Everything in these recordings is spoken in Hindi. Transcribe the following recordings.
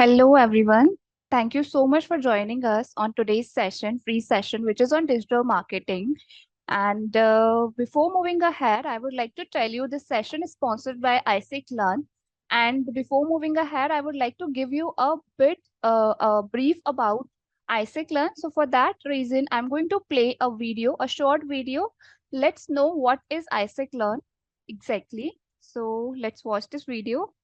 Hello, everyone. Thank you so much for joining us on today's session, free session, which is on digital marketing. And before moving ahead, I would like to tell you this session is sponsored by ISIC Learn. And before moving ahead, I would like to give you a brief about ISIC Learn. So for that reason, I'm going to play a video, a short video. Let's know what is ISIC Learn exactly. So let's watch this video.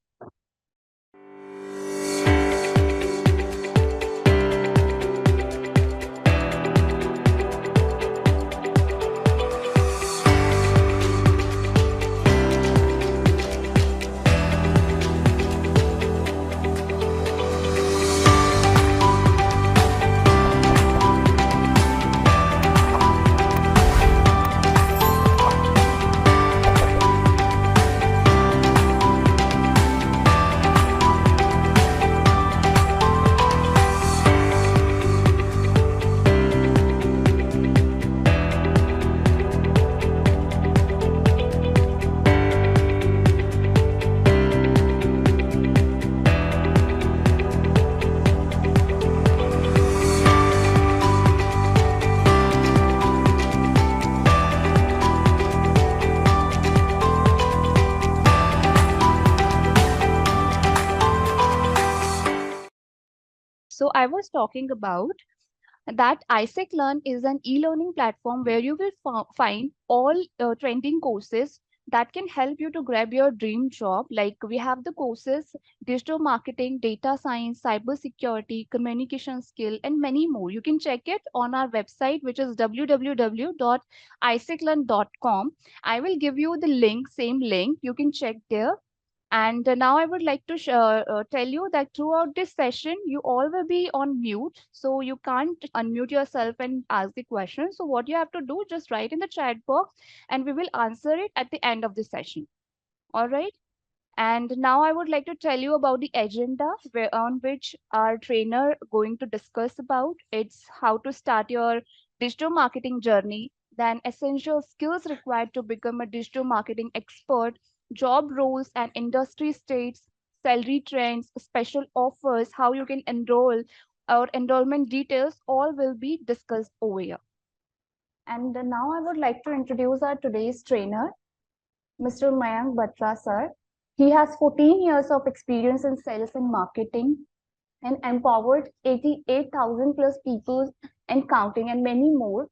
So I was talking about that ISEC Learn is an e-learning platform where you will find all trending courses that can help you to grab your dream job. Like we have the courses, digital marketing, data science, cyber security, communication skill, and many more. You can check it on our website, which is www.iseclearn.com. I will give you the link, same link. You can check there. And now I would like to tell you that throughout this session, you all will be on mute. So you can't unmute yourself and ask the question. So what you have to do, just write in the chat box and we will answer it at the end of the session. All right. And now I would like to tell you about the agenda on which our trainer going to discuss about. It's how to start your digital marketing journey, then essential skills required to become a digital marketing expert, job roles and industry states, salary trends, special offers, how you can enroll, or enrollment details, all will be discussed over here. And now I would like to introduce our today's trainer, Mr. Mayank Batra, sir. He has 14 years of experience in sales and marketing and empowered 88,000 plus people and counting and many more.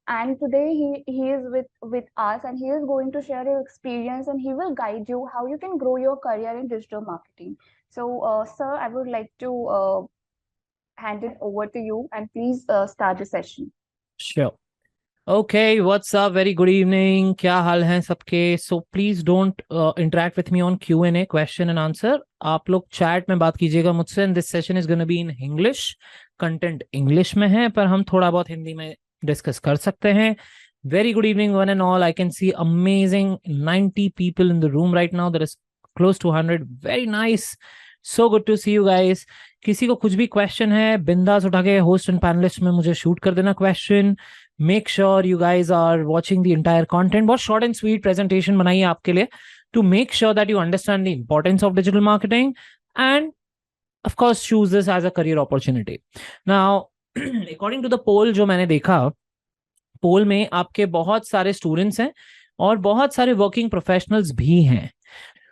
And today he is with us and he is going to share his experience and he will guide you how you can grow your career in digital marketing. So, sir, I would like to hand it over to you and please start the session. Sure. Okay, what's up? Very good evening. क्या हाल हैं सबके? So please don't interact with me on Q&A, question and answer. आप लोग chat में बात कीजिएगा मुझसे. And this session is going to be in English. Content English में है, पर हम थोड़ा बहुत हिंदी में discuss कर सकते हैं. Very good evening, one and all. I can see amazing 90 people in the room right now. There is close to 100. Very nice. So good to see you guys. किसी को कुछ भी क्वेश्चन है बिंदास उठा के होस्ट एंड पैनलिस्ट में मुझे शूट कर देना question. Make sure you guys are watching the entire content. बहुत शॉर्ट एंड स्वीट प्रेजेंटेशन बनाई है आपके लिए to make sure that you understand the importance of digital marketing and of course choose this as a career opportunity. Now according to the poll जो मैंने देखा, पोल में आपके बहुत सारे स्टूडेंट्स हैं और बहुत सारे वर्किंग प्रोफेशनल्स भी हैं.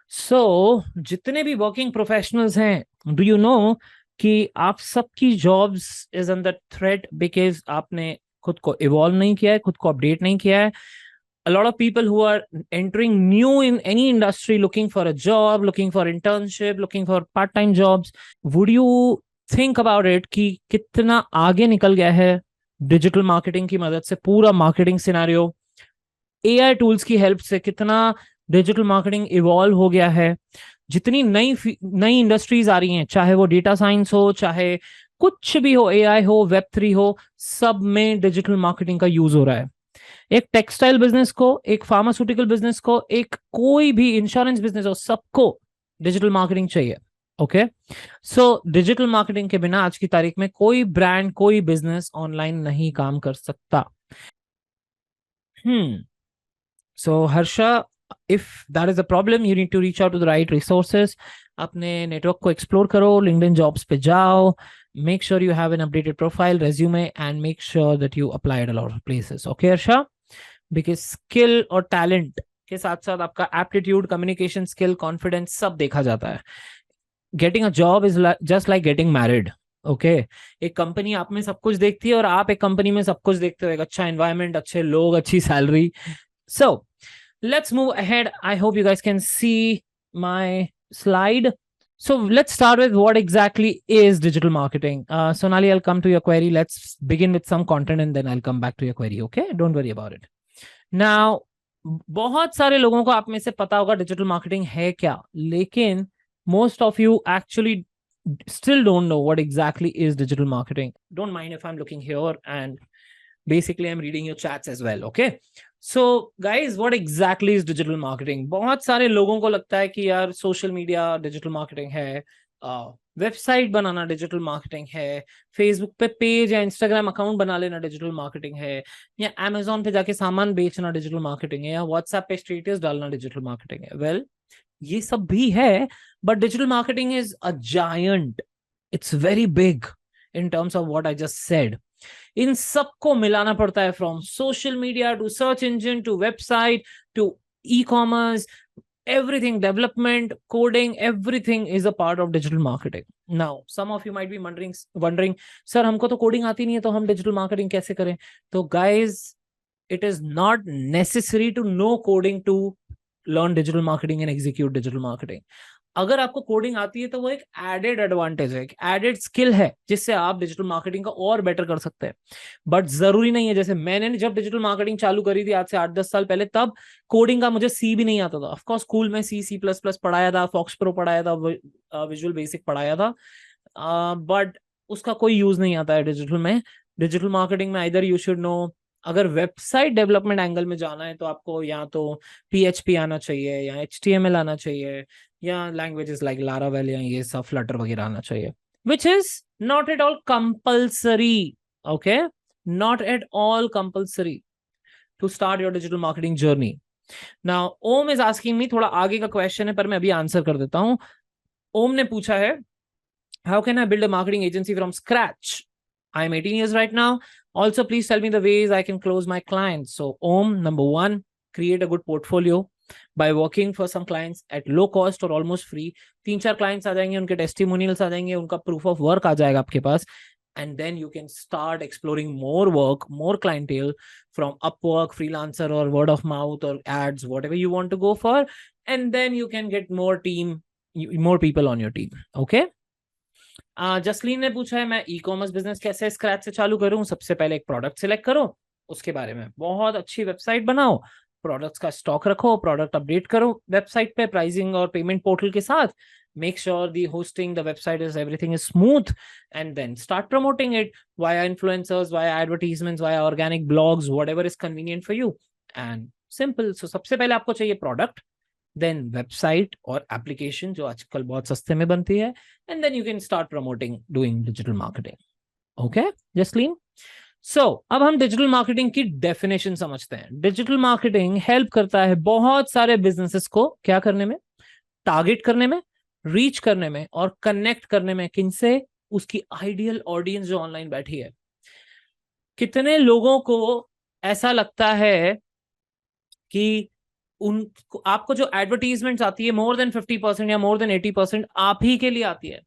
सो जितने भी वर्किंग प्रोफेशनल्स हैं, डू यू नो कि आप सबकी jobs is under threat because आपने खुद को इवॉल्व नहीं किया है, खुद को अपडेट नहीं किया है. A lot of people who are entering new in any industry, looking for a job, looking for internship, looking for part-time jobs. Would you think about it कि कितना आगे निकल गया है डिजिटल मार्केटिंग की मदद से पूरा मार्केटिंग सिनेरियो, एआई टूल्स की हेल्प से कितना डिजिटल मार्केटिंग इवॉल्व हो गया है. जितनी नई इंडस्ट्रीज आ रही हैं, चाहे वो डेटा साइंस हो, चाहे कुछ भी हो, एआई हो, वेब3 हो, सब में डिजिटल मार्केटिंग का यूज हो रहा है. एक टेक्सटाइल बिजनेस को, एक फार्मास्यूटिकल बिजनेस को, एक कोई भी इंश्योरेंस बिजनेस हो, सबको डिजिटल मार्केटिंग चाहिए. ओके, सो डिजिटल मार्केटिंग के बिना आज की तारीख में कोई ब्रांड, कोई बिजनेस ऑनलाइन नहीं काम कर सकता. सो Harsha, if that is a problem, you need to reach out to the right resources. अपने नेटवर्क को एक्सप्लोर करो, लिंक्डइन जॉब्स पे जाओ, make sure you have an updated profile, resume, and make sure that you apply at a lot of places. Okay, Arsha? Because skill और talent के साथ साथ आपका aptitude, communication skill, confidence सब देखा जाता है. Getting a job is just like getting married. Okay एक कंपनी आप में सब कुछ देखती है और आप एक कंपनी में सब कुछ देखते हो, एक अच्छा एनवायरनमेंट, अच्छे लोग, अच्छी salary. So let's move ahead. I hope you guys can see my slide. So let's start with what exactly is digital marketing. Sonali, I'll come to your query. Let's begin with some content and then I'll come back to your query. Okay, don't worry about it. Now, बहुत सारे लोगों को आप में से पता होगा डिजिटल मार्केटिंग है क्या, लेकिन most of you actually still don't know what exactly is digital marketing. Don't mind if I'm looking here and basically I'm reading your chats as well. Okay, so guys, what exactly is digital marketing? बहुत सारे लोगों को लगता है कि यार सोशल मीडिया डिजिटल मार्केटिंग है, वेबसाइट बनाना डिजिटल मार्केटिंग है, फेसबुक पे पेज या इंस्टाग्राम अकाउंट बना लेना डिजिटल मार्केटिंग है, या अमेजोन पे जाके सामान बेचना डिजिटल मार्केटिंग है, या व्हाट्सएप पे स्टेटस डालना डिजिटल मार्केटिंग है. वेल, ये सब भी है, but digital marketing is a giant. It's very big in terms of what I just said. इन सबको मिलाना पड़ता है, from social media to search engine to website to e commerce, everything, development, coding, everything is a part of digital marketing. Now some of you might be wondering sir हमको तो coding आती नहीं है तो हम digital marketing कैसे करें? तो guys, it is not necessary to know coding to learn digital marketing and execute digital marketing. अगर आपको कोडिंग आती है तो वो एक एडेड एडवांटेज है, एक एडेड स्किल है जिससे आप डिजिटल मार्केटिंग का और बेटर कर सकते हैं. बट जरूरी नहीं है. जैसे मैंने जब डिजिटल मार्केटिंग चालू करी थी आज से 8-10 साल पहले, तब कोडिंग का मुझे सी भी नहीं आता था. ऑफकोर्स स्कूल में सी प्लस प्लस पढ़ाया था, फॉक्स प्रो पढ़ाया था, विजुअल बेसिक पढ़ाया था, बट उसका कोई यूज नहीं आता है डिजिटल में. डिजिटल मार्केटिंग में आइदर यू शुड नो, अगर वेबसाइट डेवलपमेंट एंगल में जाना है तो आपको या तो PHP आना चाहिए, या HTML आना चाहिए, या लैंग्वेजेस लाइक लारावेल या ये सब फ्लटर वगैरह आना चाहिए, which is not at all compulsory. Okay, not at all compulsory to start your digital marketing journey. Now Om is asking me, थोड़ा आगे का क्वेश्चन है पर मैं अभी आंसर कर देता हूं. ओम ने पूछा है, how can I build a marketing agency from scratch? I am 18 years right now. Also, please tell me the ways I can close my clients. So Om, number one, create a good portfolio by working for some clients at low cost or almost free. 3-4 clients आ जाएंगे, उनके testimonials आ जाएंगे, उनका proof of work आ जाएगा आपके पास, and then you can start exploring more work, more clientele from Upwork, freelancer, or word of mouth, or ads, whatever you want to go for, and then you can get more people on your team. Okay. Jasleen ने पूछा है, मैं ई कॉमर्स बिजनेस कैसे स्क्रैच से चालू करूं? सबसे पहले एक प्रोडक्ट सिलेक्ट करो, उसके बारे में बहुत अच्छी वेबसाइट बनाओ, प्रोडक्ट्स का स्टॉक रखो, प्रोडक्ट अपडेट करो वेबसाइट पे प्राइसिंग और पेमेंट पोर्टल के साथ, make sure the hosting, the website is everything is smooth, and then start promoting it via influencers, via advertisements, via organic blogs, whatever is convenient for you, and simple. So सबसे पहले आपको चाहिए प्रोडक्ट, then website और application जो आजकल बहुत सस्ते में बनती है, and then you can start promoting, doing digital marketing. Okay, Jasleen? So अब हम डिजिटल मार्केटिंग की डेफिनेशन समझते हैं. डिजिटल मार्केटिंग हेल्प करता है बहुत सारे बिजनेसेस को क्या करने में? टारगेट करने में, रीच करने में, और कनेक्ट करने में. किनसे? उसकी आइडियल ऑडियंस जो ऑनलाइन बैठी है. कितने लोगों को ऐसा लगता है कि आपको जो एडवर्टीजमेंट्स आती है मोर देन 50% या मोर देन 80% आप ही के लिए आती है.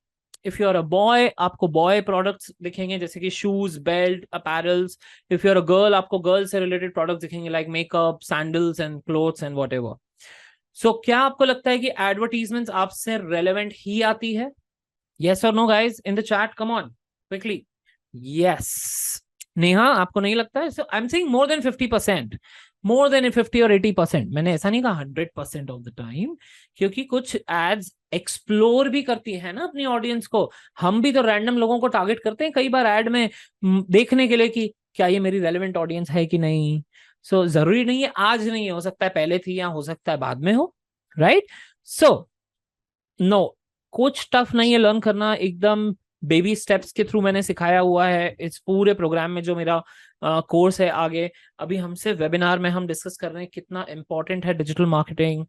If you are a boy, आपको बॉय प्रोडक्ट्स दिखेंगे जैसे कि shoes, belt, apparels. If you are a girl, आपको गर्ल से रिलेटेड प्रोडक्ट्स दिखेंगे like makeup, sandals and clothes and whatever. So क्या आपको लगता है कि एडवर्टीजमेंट्स आपसे रेलेवेंट ही आती है? यस और no guys in the chat, come on quickly. Yes. Neha, आपको नहीं लगता है? So I am saying more than 50%, more than 50 और 80%. मैंने ऐसा नहीं कहा 100% ऑफ द टाइम, क्योंकि कुछ एड्स एक्सप्लोर भी करती है ना अपनी ऑडियंस को. हम भी तो रैंडम लोगों को टारगेट करते हैं कई बार एड में, देखने के लिए कि क्या ये मेरी रेलेवेंट ऑडियंस है कि नहीं. सो जरूरी नहीं है, आज नहीं हो सकता है पहले थी, या हो सकता है बाद में हो, राइट? सो नो, कुछ टफ नहीं है लर्न करना, एकदम बेबी स्टेप्स के थ्रू मैंने सिखाया हुआ है इस पूरे प्रोग्राम में. जो मेरा कोर्स है आगे। अभी हमसे वेबिनार में हम डिस्कस कर रहे हैं कितना इंपॉर्टेंट है digital marketing.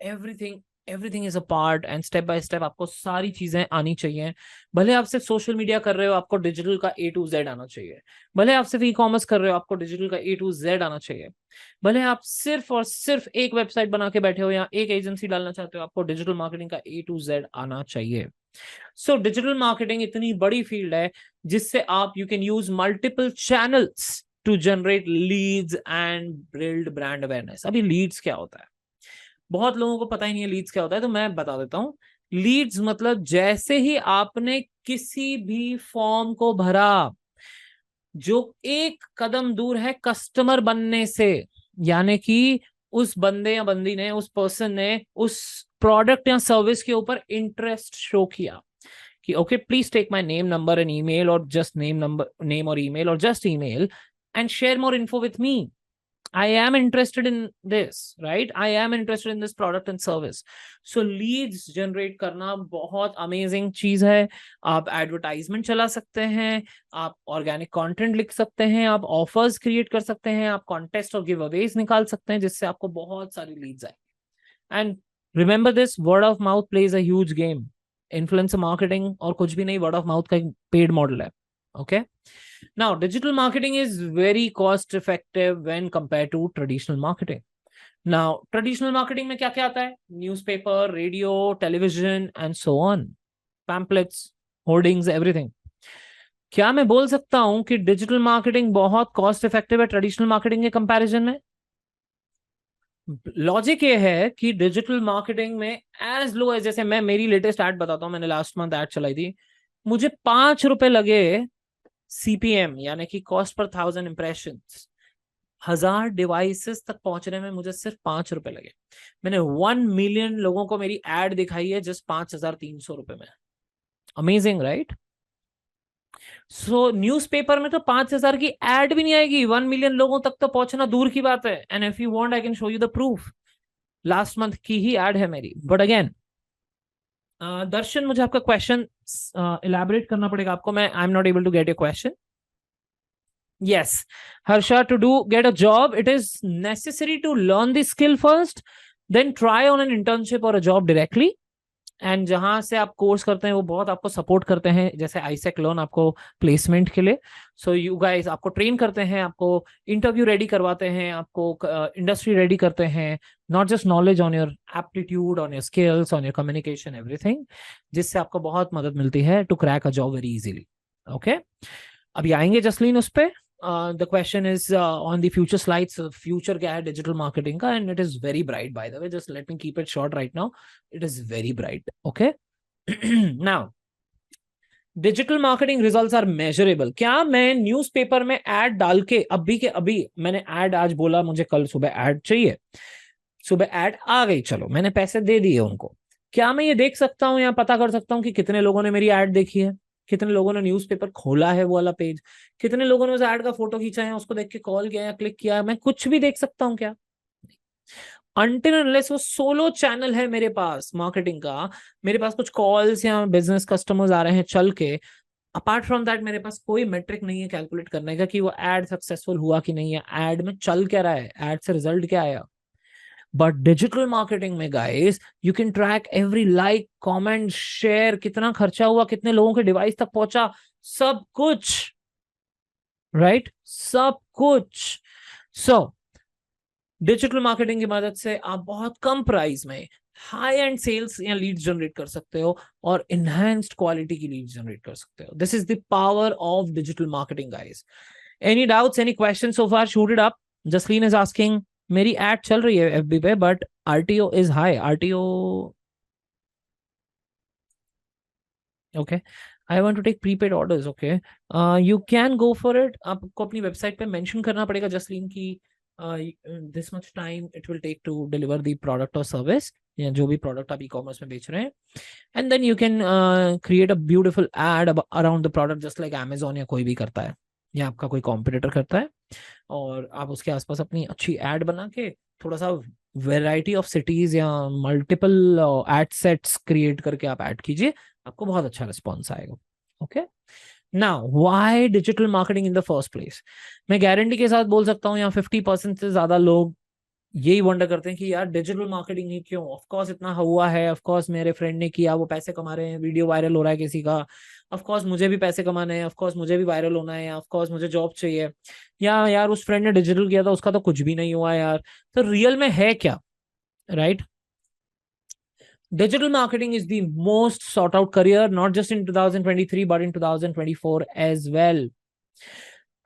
Everything everything is a part, and step by step आपको सारी चीजें आनी चाहिए। भले आप सिर्फ सोशल मीडिया कर रहे हो, आपको डिजिटल का ए टू जेड आना चाहिए। भले आप सिर्फ ई कॉमर्स कर रहे हो, आपको डिजिटल का ए टू जेड आना चाहिए। भले आप सिर्फ और सिर्फ एक वेबसाइट बना के बैठे हो या एक एजेंसी डालना चाहते हो, आपको डिजिटल मार्केटिंग का ए टू जेड आना चाहिए। सो डिजिटल मार्केटिंग इतनी बड़ी फील्ड है जिससे आप you can use multiple channels to generate leads and build brand awareness. अभी लीड्स क्या होता है, बहुत लोगों को पता ही नहीं है लीड्स क्या होता है, तो मैं बता देता हूं। लीड्स मतलब जैसे ही आपने किसी भी फॉर्म को भरा जो एक कदम दूर है कस्टमर बनने से, यानी कि उस बंदे या बंदी ने, उस पर्सन ने उस प्रोडक्ट या सर्विस के ऊपर इंटरेस्ट शो किया कि okay please take my name number and email, और जस्ट नेम नंबर, नेम और ईमेल, और just email and share more info with me. I am interested in this, right? I am interested in this product and service. So leads generate करना बहुत amazing चीज है। आप advertisement चला सकते हैं, आप organic content लिख सकते हैं, आप offers create कर सकते हैं, आप contest और giveaways निकाल सकते हैं जिससे आपको बहुत सारी leads आए। And remember this, word of mouth plays a huge game. Influencer marketing और कुछ भी नहीं, word of mouth का एक paid model है। Okay? Now, digital marketing is very cost effective when compared to traditional marketing. Now, traditional marketing में क्या क्या आता है? Newspaper, radio, television, and so on. Pamphlets, hoardings, everything. क्या मैं बोल सकता हूं कि डिजिटल मार्केटिंग बहुत कॉस्ट इफेक्टिव है ट्रेडिशनल मार्केटिंग के कंपैरिजन में? लॉजिक ये है कि डिजिटल मार्केटिंग में एज लो एज, जैसे मैं मेरी लेटेस्ट एड बताता हूं, मैंने लास्ट मंथ एड चलाई थी, मुझे 5 रुपए लगे सीपीएम, यानी कि कॉस्ट पर 1000 इंप्रेशंस। 1000 डिवाइसेस तक पहुंचने में मुझे सिर्फ 5 रुपए लगे। मैंने 1 मिलियन लोगों को मेरी एड दिखाई है जस्ट 5300 रुपए में। Amazing, right? सो न्यूज़पेपर में तो 5000 की एड भी नहीं आएगी, 1 मिलियन लोगों तक तो पहुंचना दूर की बात है। And if you want I can show you the proof, last month की ही एड है मेरी। बट अगेन दर्शन, मुझे आपका क्वेश्चन इलैबोरेट करना पड़ेगा आपको। मैं I am not able to get your question. Yes, Harsha, to get a job, it is necessary to learn the skill first, then try on an internship or a job directly. And जहां से आप कोर्स करते हैं वो बहुत आपको सपोर्ट करते हैं, जैसे आईसेक लर्न आपको प्लेसमेंट के लिए। सो यू गाइस आपको ट्रेन करते हैं, आपको इंटरव्यू रेडी करवाते हैं, आपको इंडस्ट्री रेडी करते हैं। Not just knowledge on your aptitude, on your skills, on your communication, everything, जिससे आपको बहुत मदद मिलती है to crack a job very easily. Okay, अभी आएंगे जसलीन उस पर। The question is on the future slides, future क्या है digital marketing का, and it is very bright, by the way. Just let me keep it short right now. It is very bright. Okay. Now, digital marketing results are measurable. क्या मैं न्यूज़पेपर में एड डाल के अभी के अभी, मैंने एड आज बोला मुझे कल सुबह एड चाहिए, सुबह एड आ गई, चलो मैंने पैसे दे दिए उनको, क्या मैं ये देख सकता हूँ या पता कर सकता हूँ कि कितने लोगों ने मेरी एड देखी है, कितने लोगों ने न्यूज़पेपर खोला है वो वाला पेज, कितने लोगों ने उस ऐड का फोटो खींचा है, उसको देख के कॉल किया या क्लिक किया? मैं कुछ भी देख सकता हूं क्या? अनटिल अनलेस वो सोलो चैनल है मेरे पास मार्केटिंग का, मेरे पास कुछ कॉल्स या बिजनेस कस्टमर्स आ रहे हैं चल के, अपार्ट फ्रॉम दैट मेरे पास कोई मेट्रिक नहीं है कैलकुलेट करने का कि वो एड सक्सेसफुल हुआ कि नहीं है, एड में चल क्या रहा है, एड से रिजल्ट क्या आया। बट डिजिटल मार्केटिंग में guys you can track every like, comment, share, कितना खर्चा हुआ, कितने लोगों के डिवाइस तक पहुंचा, सब कुछ, राइट? सब कुछ। सो डिजिटल मार्केटिंग की मदद से आप बहुत कम प्राइस में हाई एंड सेल्स या लीड्स जनरेट कर सकते हो और इनहैंस्ड क्वालिटी की लीड्स जनरेट कर सकते हो। This is the power of digital marketing guys. Any doubts, any question so far? Shoot it up. Jasleen is asking, मेरी एड चल रही है एफबी पे but RTO is high. RTO okay, I want to take prepaid orders. Okay, you can go for it. आपको अपनी वेबसाइट पे मेंशन करना पड़ेगा जसलीन की this much time it will take to deliver the product और सर्विस, या जो भी प्रोडक्ट आप ई कॉमर्स में बेच रहे हैं, and then you can create a beautiful ad around the product just like Amazon या कोई भी करता है या आपका कोई कॉम्पिटिटर करता है। और आप उसके आसपास अपनी अच्छी एड बना के थोड़ा सा वेराइटी ऑफ सिटीज या मल्टीपल एड सेट्स क्रिएट करके आप ऐड कीजिए, आपको बहुत अच्छा रिस्पॉन्स आएगा। Okay, now why digital marketing in the first place? मैं गारंटी के साथ बोल सकता हूँ यहाँ 50% से ज्यादा लोग यही वंडर करते हैं कि यार डिजिटल मार्केटिंग ही क्यों? ऑफ कोर्स इतना हुआ है, ऑफ कोर्स मेरे फ्रेंड ने किया, वो पैसे कमा रहे हैं, वीडियो वायरल हो रहा है किसी का, ऑफ कोर्स मुझे भी पैसे कमाने हैं, ऑफ कोर्स मुझे भी वायरल होना है, ऑफ कोर्स मुझे जॉब चाहिए, या यार उस फ्रेंड ने डिजिटल किया था उसका तो कुछ भी नहीं हुआ यार। तो रियल में है क्या, right? Digital marketing is the most sought out career, not just in 2023, but in 2024 as well.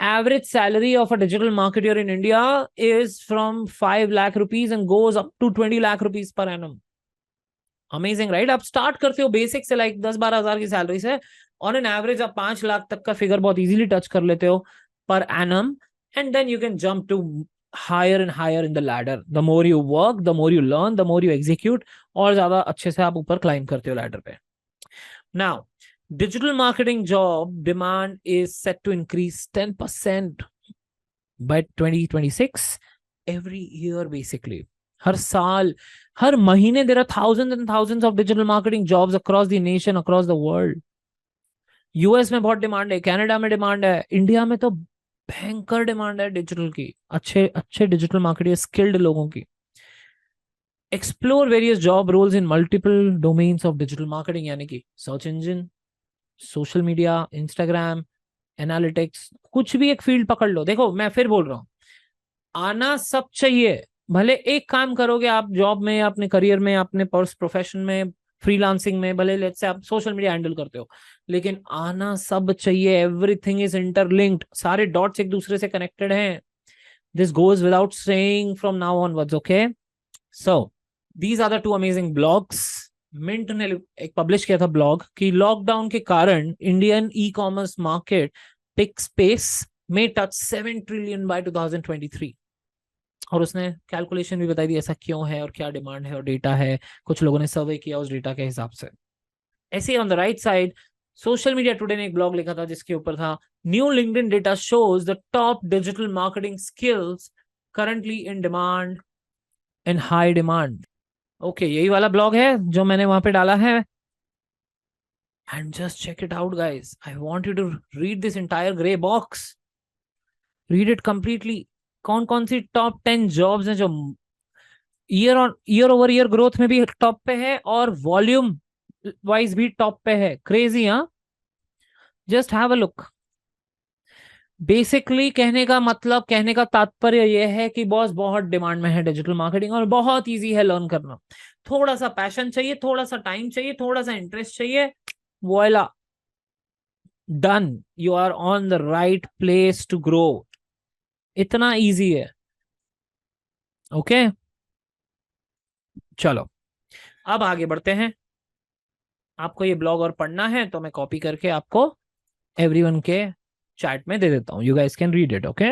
Average salary of a digital marketer in India is from 5 lakh rupees and goes up to 20 lakh rupees per annum. Amazing, right? आप स्टार्ट करते हो बेसिक से, लाइक 10-12 हजार की सैलरी से, ऑन एन एवरेज आप 5 लाख तक का फिगर बहुत इजीली टच कर लेते हो per annum, and then you can jump to higher and higher in the ladder. The more you work, the more you learn, the more you execute, और ज्यादा अच्छे से आप ऊपर क्लाइम करते हो लैडर पे. Now, digital marketing job demand is set to increase 10% by 2026 every year basically. हर साल, हर महीने there are thousands and thousands of digital marketing jobs across the nation, across the world. US में बहुत डिमांड है, कनाडा में डिमांड है, इंडिया में तो भयंकर डिमांड है डिजिटल की, अच्छे अच्छे डिजिटल मार्केटिंग स्किल्ड लोगों की. Explore various job roles in multiple domains of digital marketing, यानी कि search engine, social media, Instagram, analytics, कुछ भी एक फील्ड पकड़ लो. देखो मैं फिर बोल रहा हूँ, आना सब चाहिए. भले एक काम करोगे आप जॉब में, अपने करियर में, अपने प्रोफेशन में, फ्रीलांसिंग में, भले लेट्स से आप सोशल मीडिया हैंडल करते हो, लेकिन आना सब चाहिए. एवरीथिंग इज इंटरलिंक्ड, सारे डॉट्स एक दूसरे से कनेक्टेड हैं. This goes without saying from now onwards. Okay, so these are the two amazing blogs. Mint ने एक पब्लिश किया था ब्लॉग कि लॉकडाउन के कारण इंडियन ई कॉमर्स मार्केट टिक स्पेस में टच 7 ट्रिलियन बाय 2023. और उसने कैलकुलेशन भी बताई दी ऐसा क्यों है और क्या डिमांड है और डेटा है. कुछ लोगों ने सर्वे किया उस डेटा के हिसाब से. ऐसे on the right side social media today ने एक ब्लॉग लिखा था जिसके ऊपर था, new LinkedIn data shows the top digital marketing skills currently in demand, in high demand. Okay, यही वाला ब्लॉग है जो मैंने वहां पे डाला है. And just check it out guys, I want you to read this entire grey box, read it completely. कौन कौन सी टॉप 10 जॉब्स हैं जो ईयर ओवर ईयर ग्रोथ में भी टॉप पे है और वॉल्यूम वाइज भी टॉप पे है. क्रेजी, हाँ? Just have a look. Basically कहने का मतलब, कहने का तात्पर्य यह है कि बॉस बहुत डिमांड में है डिजिटल मार्केटिंग और बहुत इजी है लर्न करना. थोड़ा सा पैशन चाहिए, थोड़ा सा टाइम चाहिए, थोड़ा सा इंटरेस्ट चाहिए, voila, done, you are on the right place to grow. इतना इजी है. ओके, चलो अब आगे बढ़ते हैं. आपको ये ब्लॉग और पढ़ना है तो मैं कॉपी करके आपको एवरीवन के चैट में दे देता हूं. You guys can read it. Okay,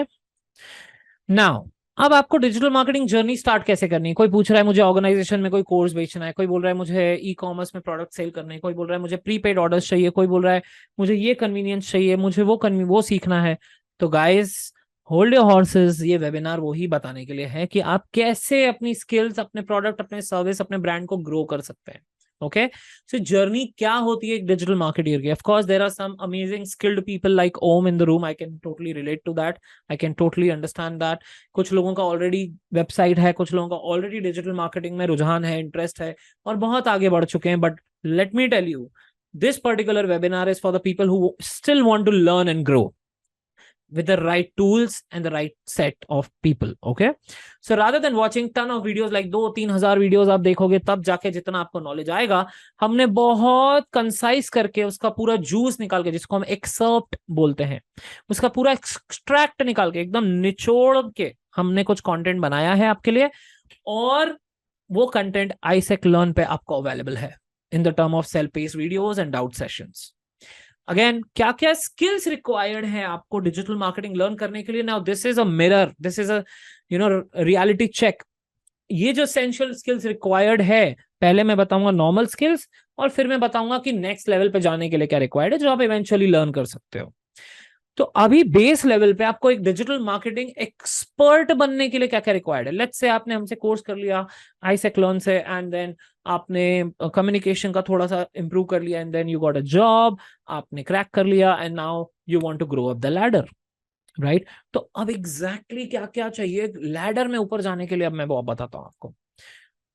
now अब आपको डिजिटल मार्केटिंग जर्नी स्टार्ट कैसे करनी है. कोई पूछ रहा है मुझे ऑर्गेनाइजेशन में कोई कोर्स बेचना है, कोई बोल रहा है मुझे ई कॉमर्स में प्रोडक्ट सेल करने है, कोई बोल रहा है मुझे प्रीपेड ऑर्डर्स चाहिए, कोई बोल रहा है मुझे ये कन्वीनियंस चाहिए, मुझे वो सीखना है. तो गाइस होल्ड योर हॉर्सेस, ये वेबिनार वो ही बताने के लिए है कि आप कैसे अपनी स्किल्स, अपने प्रोडक्ट, अपने सर्विस, अपने ब्रांड को ग्रो कर सकते हैं. ओके, सो जर्नी क्या होती है एक डिजिटल मार्केटर की. Of course there are some amazing skilled people like Om in the room. I can totally relate to that, I can totally understand that. कुछ लोगों का ऑलरेडी वेबसाइट है, कुछ लोगों का ऑलरेडी डिजिटल मार्केटिंग में रुझान है, इंटरेस्ट है और बहुत आगे बढ़ चुके हैं. But let me tell you, this particular webinar is for the people who still want to learn and grow with the right tools and the right set of people. Okay, so rather than watching ton of videos, like 2-3 हजार वीडियोस आप देखोगे तब जाके जितना आपको नॉलेज आएगा, हमने बहुत कंसाइज करके उसका पूरा जूस निकाल के, जिसको हम एक्सर्प्ट बोलते हैं, उसका पूरा एक्सट्रैक्ट निकाल के, एकदम निचोड़ के हमने कुछ कंटेंट बनाया है आपके लिए. और वो कंटेंट आईसेक लर्न पे आपको अवेलेबल है in the term of self paced videos and doubt sessions. Again, क्या क्या स्किल्स रिक्वायर्ड है आपको डिजिटल मार्केटिंग लर्न करने के लिए. Now this is a mirror, this is a reality check. ये जो एसेंशियल स्किल्स रिक्वायर्ड है, पहले मैं बताऊंगा नॉर्मल स्किल्स और फिर मैं बताऊंगा कि नेक्स्ट लेवल पे जाने के लिए क्या रिक्वायर्ड है जो आप इवेंचुअली लर्न कर सकते हो. तो अभी बेस लेवल पे आपको एक डिजिटल मार्केटिंग एक्सपर्ट बनने के लिए क्या क्या रिक्वायर्ड है। लेट्स से आपने हमसे कोर्स कर लिया आईसेक लर्न से, एंड देन आपने कम्युनिकेशन का थोड़ा सा इंप्रूव कर लिया, and then you got a job, आपने क्रैक कर लिया, and now you want to grow up the ladder, right. तो अब एग्जैक्टली क्या क्या चाहिए लैडर में ऊपर जाने के लिए, अब मैं वो बताता हूँ आपको।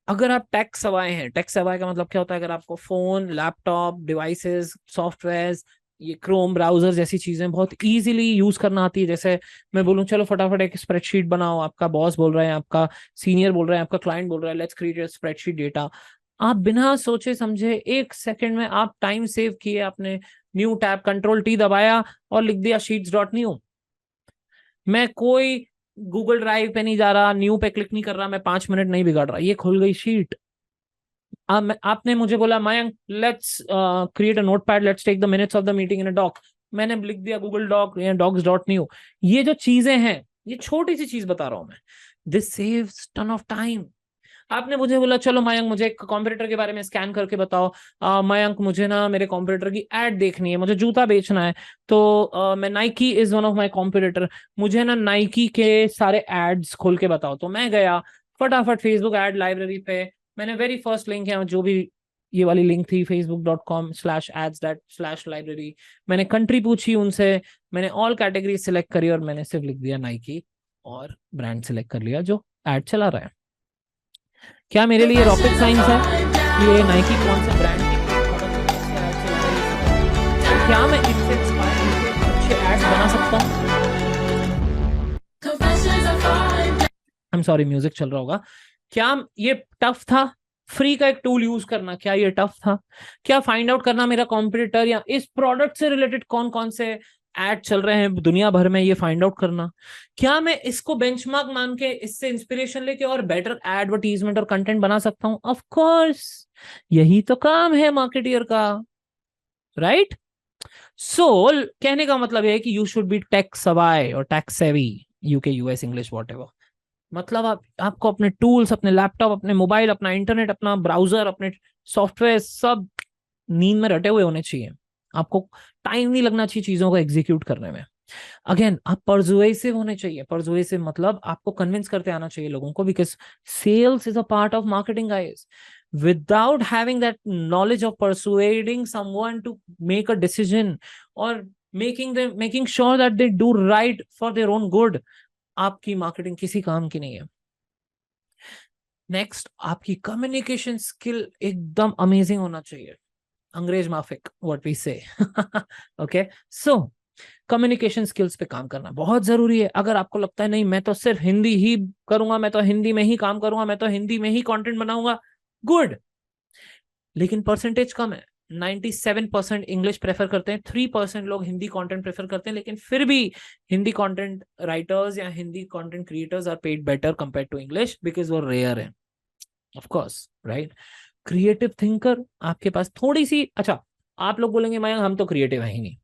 अगर आप टेक सवाए हैं, टेक सवाए का मतलब क्या होता है, अगर आपको फोन, लैपटॉप, डिवाइसेस, सॉफ्टवेयर, ये क्रोम ब्राउजर जैसी चीजें बहुत इजीली यूज करना आती है, जैसे मैं बोलूं चलो फटाफट एक स्प्रेडशीट बनाओ, आपका बॉस बोल रहा है, आपका सीनियर बोल रहा है, आपका क्लाइंट बोल रहा है, लेट्स क्रिएट स्प्रेडशीट डेटा, आप बिना सोचे समझे 1 सेकंड में आप टाइम सेव किए, आपने न्यू टैब कंट्रोल टी दबाया और लिख दिया शीट्स डॉट न्यू। मैं कोई गूगल ड्राइव पे नहीं जा रहा, न्यू पे क्लिक नहीं कर रहा, मैं 5 मिनट नहीं बिगाड़ रहा, ये खुल गई शीट। आपने मुझे बोला Mayank let's create a notepad, let's take the minutes of the meeting in a doc, मैंने लिख दिया गूगल डॉक या डॉक्स डॉट न्यू। ये जो चीजें हैं, ये छोटी सी चीज बता रहा हूं मैं, this saves ton of time. आपने मुझे बोला चलो मयंक मुझे एक कॉम्पिटिटर के बारे में स्कैन करके बताओ, मयंक मुझे ना मेरे कॉम्पिटिटर की एड देखनी है, मुझे जूता बेचना है, तो मैं Nike is one of my competitor, मुझे ना नाइकी के सारे एड्स खोल के बताओ। तो मैं गया फटाफट फेसबुक एड लाइब्रेरी पे, मैंने वेरी फर्स्ट लिंक है जो भी ये वाली लिंक थी facebook.com/ads/library, मैंने कंट्री पूछी उनसे, मैंने ऑल कैटेगरी सिलेक्ट करी और मैंने सिर्फ लिख दिया नाइकी और ब्रांड सिलेक्ट कर लिया जो एड चला रहा है। क्या मेरे लिए रॉकेट साइंस है ये नाइकी कौन से ब्रांड की क्या मैं इससे अच्छे एड्स बना सकता हूँ? आई एम सॉरी म्यूजिक चल रहा होगा। क्या ये टफ था फ्री का एक टूल यूज करना? क्या ये टफ था? क्या फाइंड आउट करना मेरा कॉम्पिटिटर या इस प्रोडक्ट से रिलेटेड कौन कौन से एड चल रहे हैं दुनिया भर में, ये फाइंड आउट करना? क्या मैं इसको बेंचमार्क मान के इससे इंस्पिरेशन लेके और बेटर एडवर्टीजमेंट और कंटेंट बना सकता हूं? ऑफ कोर्स, यही तो काम है मार्केटियर का, राइट? सो कहने का मतलब है कि you should be tech savvy और टेक सेवी, यूके यूएस इंग्लिश वॉटएवर। मतलब आपको अपने टूल्स, अपने लैपटॉप, अपने मोबाइल, अपना इंटरनेट, अपना ब्राउजर, अपने सॉफ्टवेयर सब नींद में रटे हुए होने चाहिए। आपको टाइम नहीं लगना चाहिए चीजों को एग्जीक्यूट करने में। अगेन आप परसुएसिव होने चाहिए। परसुएसिव मतलब आपको कन्विंस करते आना चाहिए लोगों को, because sales is a part of marketing guys. Without having that knowledge of persuading someone to make a decision or making sure that they do right for their own good, आपकी मार्केटिंग किसी काम की नहीं है। नेक्स्ट, आपकी कम्युनिकेशन स्किल एकदम अमेजिंग होना चाहिए। अंग्रेज माफिक व्हाट वी से। ओके, सो कम्युनिकेशन स्किल्स पे काम करना बहुत जरूरी है। अगर आपको लगता है नहीं मैं तो सिर्फ हिंदी ही करूंगा, मैं तो हिंदी में ही काम करूंगा, मैं तो हिंदी में ही कंटेंट बनाऊंगा, गुड, लेकिन परसेंटेज कम है। 97% इंग्लिश प्रेफर करते हैं, 3% लोग हिंदी कंटेंट प्रेफर करते हैं, लेकिन फिर भी हिंदी कंटेंट राइटर्स या Hindi content creators are paid better compare to English because वो रेयर है, of course, right? Creative thinker आपके पास थोड़ी सी, अच्छा आप लोग बोलेंगे मैं हम तो क्रिएटिव है ही नहीं,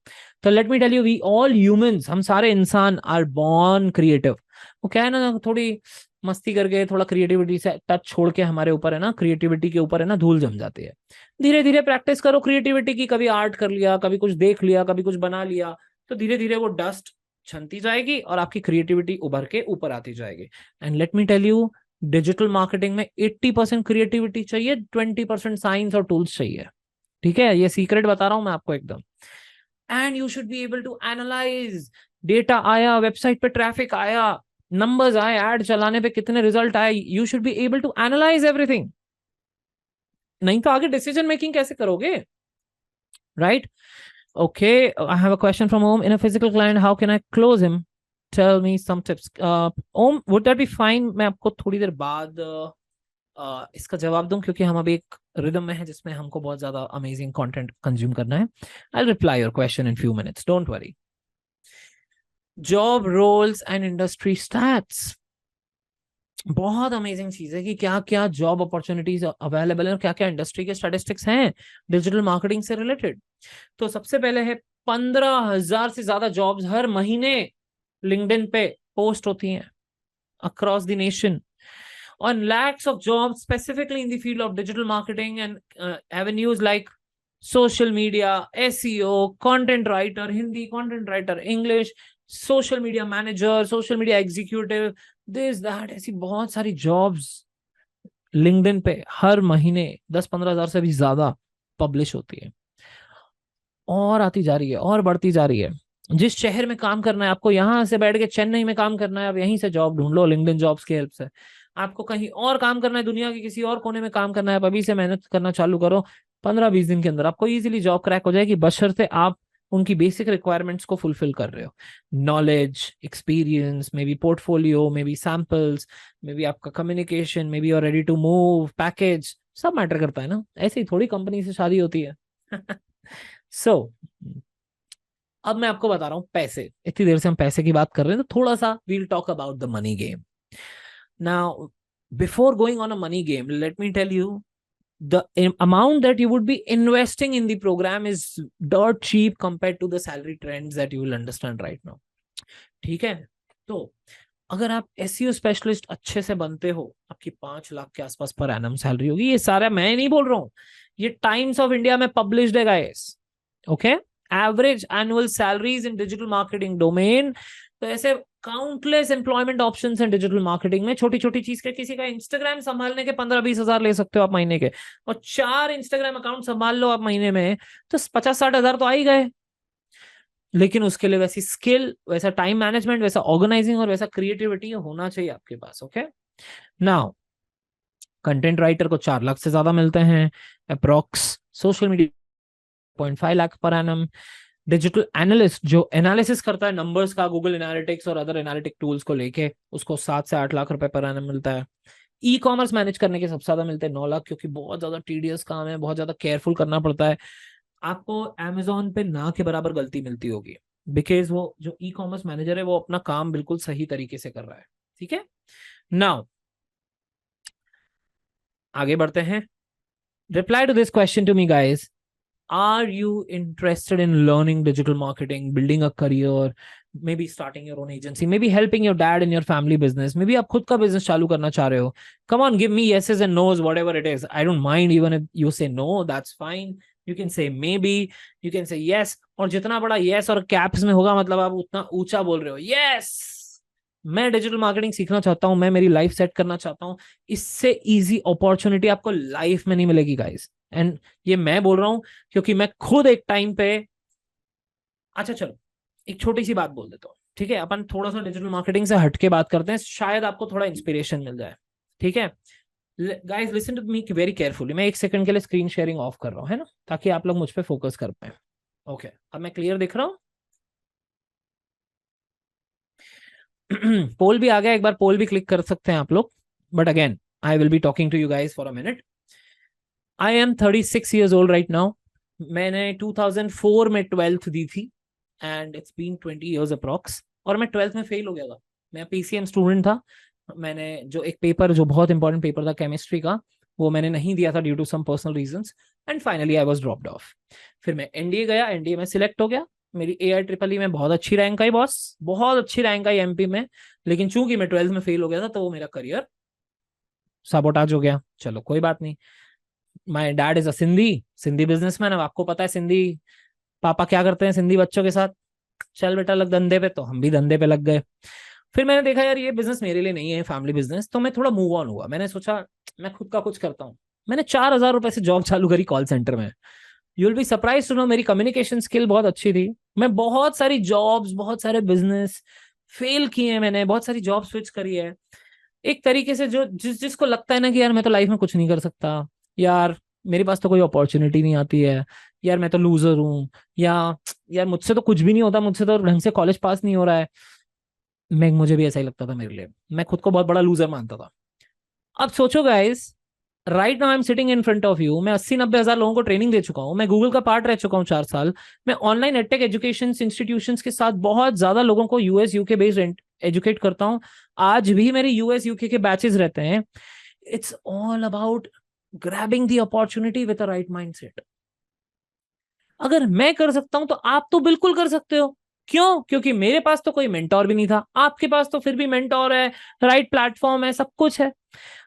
तो let me tell you we all humans, हम सारे इंसान आर बॉर्न क्रिएटिव। वो क्या है ना, थोड़ी मस्ती करके थोड़ा क्रिएटिविटी से टच छोड़ के हमारे ऊपर है ना, क्रिएटिविटी के ऊपर है ना धूल जम जाती है। धीरे धीरे प्रैक्टिस करो क्रिएटिविटी की, कभी आर्ट कर लिया, कभी कुछ देख लिया, कभी कुछ बना लिया, तो धीरे धीरे वो डस्ट छनती जाएगी और आपकी क्रिएटिविटी उभर के ऊपर आती जाएगी। And let me tell you, digital marketing में 80% क्रिएटिविटी चाहिए, 20% साइंस और टूल्स चाहिए, ठीक है? ये सीक्रेट बता रहा हूं मैं आपको एकदम। And you should be able to analyse data, आया वेबसाइट पे ट्रैफिक आया, नंबर्स आए, एड चलाने पे कितने रिजल्ट आए, you should be able to analyse everything, नहीं तो आगे डिसीजन मेकिंग कैसे करोगे, right? Okay, I have a question from Om, in a physical client how can I close him, tell me some tips. Om, would that be fine? मैं आपको थोड़ी देर बाद इसका जवाब दूं, क्योंकि हम अभी एक रिदम में है जिसमें हमको बहुत ज्यादा अमेजिंग कंटेंट कंज्यूम करना है। I will reply your question in few minutes, don't worry. Job roles and industry stats, बहुत अमेजिंग चीज है कि क्या क्या जॉब अपॉर्चुनिटीज अवेलेबल है और क्या क्या इंडस्ट्री के स्टैटिस्टिक्स हैं डिजिटल मार्केटिंग से रिलेटेड। तो सबसे पहले है 15,000 से ज्यादा जॉब्स हर महीने लिंक्डइन पे पोस्ट होती हैं across the nation, on lakhs of jobs specifically in the field of digital marketing and avenues like social media, SEO, content writer Hindi, content writer English, social media manager, social media executive, this that, ऐसी बहुत सारी जॉब्स लिंक्डइन पे हर महीने 10-15 हजार से भी ज्यादा पब्लिश होती है, और आती जा रही है और बढ़ती जा रही है। जिस शहर में काम करना है आपको, यहां से बैठ के चेन्नई में काम करना है, आप यहीं से जॉब ढूंढ लो लिंक्डइन जॉब्स की हेल्प से। आपको कहीं और काम करना है, दुनिया के किसी और कोने में काम करना है, आप अभी से मेहनत करना चालू करो, 15-20 दिन के अंदर आपको इजीली जॉब क्रैक हो जाएगी, बशर्ते आप उनकी बेसिक रिक्वायरमेंट्स को फुलफिल कर रहे हो। Knowledge, experience, may be portfolio, may be samples, may be आपका कम्युनिकेशन, मे बी और रेडी टू मूव, पैकेज, सब मैटर करता है ना। ऐसे ही थोड़ी कंपनी से शादी होती है। सो अब मैं आपको बता रहा हूं पैसे, इतनी देर से हम पैसे की बात कर रहे हैं, तो थोड़ा सा we'll talk about the money game now. Before going on a money game, let me tell you the amount that you would be investing in the program is dirt cheap compared to the salary trends that you will understand right now. ठीक है, तो अगर आप एसईओ स्पेशलिस्ट अच्छे से बनते हो, आपकी 5 लाख के आसपास पर एनम सैलरी होगी। ये सारा मैं नहीं बोल रहा हूं, ये टाइम्स ऑफ इंडिया में पब्लिश्ड है guys. Okay, average annual salaries इन डिजिटल मार्केटिंग डोमेन। तो ऐसे काउंटलेस एम्प्लॉयमेंट ऑप्शंस हैं डिजिटल मार्केटिंग में। छोटी छोटी चीज के, किसी का इंस्टाग्राम संभालने के 15-20 हजार ले सकते हो आप महीने के, और 4 इंस्टाग्राम अकाउंट संभाल लो आप महीने में, तो 50-60 हजार तो आ ही गए। लेकिन उसके लिए वैसी स्किल, वैसा टाइम मैनेजमेंट, वैसा ऑर्गेनाइजिंग और वैसा क्रिएटिविटी होना चाहिए आपके पास। ओके, नाउ कंटेंट राइटर को 4 लाख से ज्यादा मिलते हैं approx, social media 0.5 lakh per annum, digital analyst जो एनालिसिस करता है नंबर्स का, गूगल एनालिटिक्स और अदर एनालिटिक टूल्स को लेके, उसको 7 से 8 लाख रुपए पर एनम मिलता है। ई कॉमर्स मैनेज करने के सबसे ज्यादा मिलते हैं 9 लाख, क्योंकि बहुत ज्यादा टीडियस काम है, बहुत ज्यादा केयरफुल करना पड़ता है। आपको अमेजोन पे ना के बराबर गलती मिलती होगी, बिकॉज वो जो ई कॉमर्स मैनेजर है वो अपना काम बिल्कुल सही तरीके से कर रहा है। ठीक है, नाउ आगे बढ़ते हैं। Reply to this question to me guys, are you interested in learning digital marketing, building a career, maybe starting your own agency, maybe helping your dad in your family business, maybe आप खुद का business चालू करना चाह रहे हो? Come on, give me yeses and nos, whatever it is. I don't mind even if you say no, that's fine. You can say maybe, you can say yes, और जितना बड़ा yes और caps में होगा मतलब आप उतना ऊंचा बोल रहे हो। yes, मैं डिजिटल मार्केटिंग सीखना चाहता हूं, मैं मेरी लाइफ सेट करना चाहता हूं। इससे इजी अपॉर्चुनिटी आपको लाइफ में नहीं मिलेगी गाइस, एंड ये मैं बोल रहा हूं क्योंकि मैं खुद एक टाइम पे, अच्छा चलो एक छोटी सी बात बोल देता हूँ, ठीक है, अपन थोड़ा सा डिजिटल मार्केटिंग से हटके बात करते हैं, शायद आपको थोड़ा इंस्पिरेशन मिल जाए। ठीक है guys, listen to me very carefully. मैं 1 सेकंड के लिए स्क्रीन शेयरिंग ऑफ कर रहा हूँ, है ना, ताकि आप लोग मुझ पर फोकस कर पाए। ओके, अब मैं क्लियर दिख रहा हूँ? पोल भी आ गया, एक बार पोल भी क्लिक कर सकते हैं आप लोग, but again I will be talking to you guys for a minute. I am 36 years old right now. मैंने 2004 में 12th दी थी, and it's been 20 years approx, और मैं 12th में फेल हो गया था। मैं पीसीएम स्टूडेंट था। मैंने जो एक पेपर, जो बहुत इंपॉर्टेंट पेपर था केमिस्ट्री का, वो मैंने नहीं दिया था due to some personal reasons, and finally I was dropped off. फिर मैं एनडीए गया, एनडीए में सिलेक्ट हो गया। मेरी AIEEE में बहुत अच्छी रैंक आई बॉस, बहुत अच्छी रैंक आई एमपी में, लेकिन चूंकि मैं 12th में फेल हो गया था तो वो मेरा करियर साबोटाज हो गया। चलो कोई बात नहीं। My dad is a Sindhi businessman. अब आपको पता है सिंधी पापा क्या करते हैं सिंधी बच्चों के साथ, चल बेटा लग धंधे पे, तो हम भी धंधे पे लग गए। फिर मैंने देखा यार ये बिजनेस मेरे लिए नहीं है, फैमिली बिजनेस, तो मैं थोड़ा मूव ऑन हुआ। मैंने सोचा मैं खुद का कुछ करता हूँ। मैंने 4,000 रुपए से जॉब चालू करी कॉल सेंटर में। You will be surprise to know मेरी कम्युनिकेशन स्किल बहुत अच्छी थी। मैं बहुत सारी जॉब्स, बहुत सारे बिजनेस फेल किए हैं, मैंने बहुत सारी जॉब स्विच करी है। एक तरीके से जो जिसको लगता है ना कि यार मैं तो लाइफ में कुछ नहीं कर सकता, यार मेरे पास तो कोई अपॉर्चुनिटी नहीं आती है, यार मैं तो लूजर हूँ, या यार मुझसे तो कुछ भी नहीं होता, मुझसे तो ढंग से कॉलेज पास नहीं हो रहा है। मुझे भी ऐसा ही लगता था, मेरे लिए मैं खुद को बहुत बड़ा लूजर मानता था। अब सोचो guys, right now I am sitting in front of you. मैं 80-90 हजार लोगों को ट्रेनिंग दे चुका हूं, मैं गूगल का पार्ट रह चुका हूं 4 साल। मैं ऑनलाइन एडटेक एजुकेशन इंस्टीट्यूशंस के साथ बहुत ज्यादा लोगों को यूएस यूके बेस्ड एजुकेट करता हूं। आज भी मेरे यूएस यूके के बैचेस रहते हैं। It's all about grabbing the opportunity with a right mindset. अगर मैं कर सकता हूं तो आप तो बिल्कुल कर सकते हो। क्यों? क्योंकि मेरे पास तो कोई मेंटोर भी नहीं था, आपके पास तो फिर भी मेंटोर है, राइट प्लेटफॉर्म है, सब कुछ है।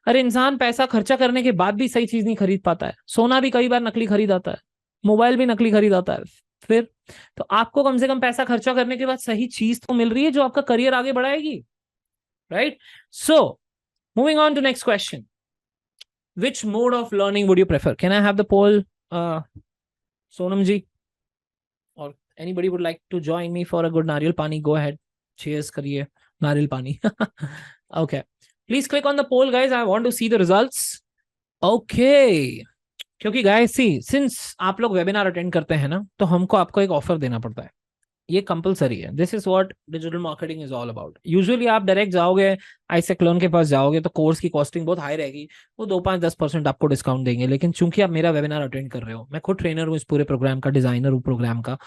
अरे इंसान पैसा खर्चा करने के बाद भी सही चीज नहीं खरीद पाता है, सोना भी कई बार नकली खरीद आता है। मोबाइल भी नकली खरीदाता है फिर। तो आपको कम से कम पैसा खर्चा करने के बाद सही चीज तो मिल रही है जो आपका करियर आगे बढ़ाएगी, right? So moving on to next question, which mode of learning would you prefer? Can I have the poll, Sonam ji, और anybody would like to join me for a good nariyal pani? Go ahead, cheers करिए नारियल पानी। Okay, please click on the poll guys, I want to see the results. Okay, क्योंकि गाइस सी, सिंस आप लोग वेबिनार अटेंड करते हैं ना, तो हमको आपको एक ऑफर देना पड़ता है, ये कंपलसरी है। This is what digital marketing is all about. Usually आप डायरेक्ट जाओगे आईसेक लोन के पास जाओगे तो कोर्स की कॉस्टिंग बहुत हाई रहेगी, वो 2 5 10% आपको डिस्काउंट देंगे। लेकिन चूंकि आप मेरा वेबिनार अटेंड कर रहे हो, मैं खुद ट्रेनर हूँ इस पूरे प्रोग्राम का, डिजाइनर हूँ प्रोग्राम का,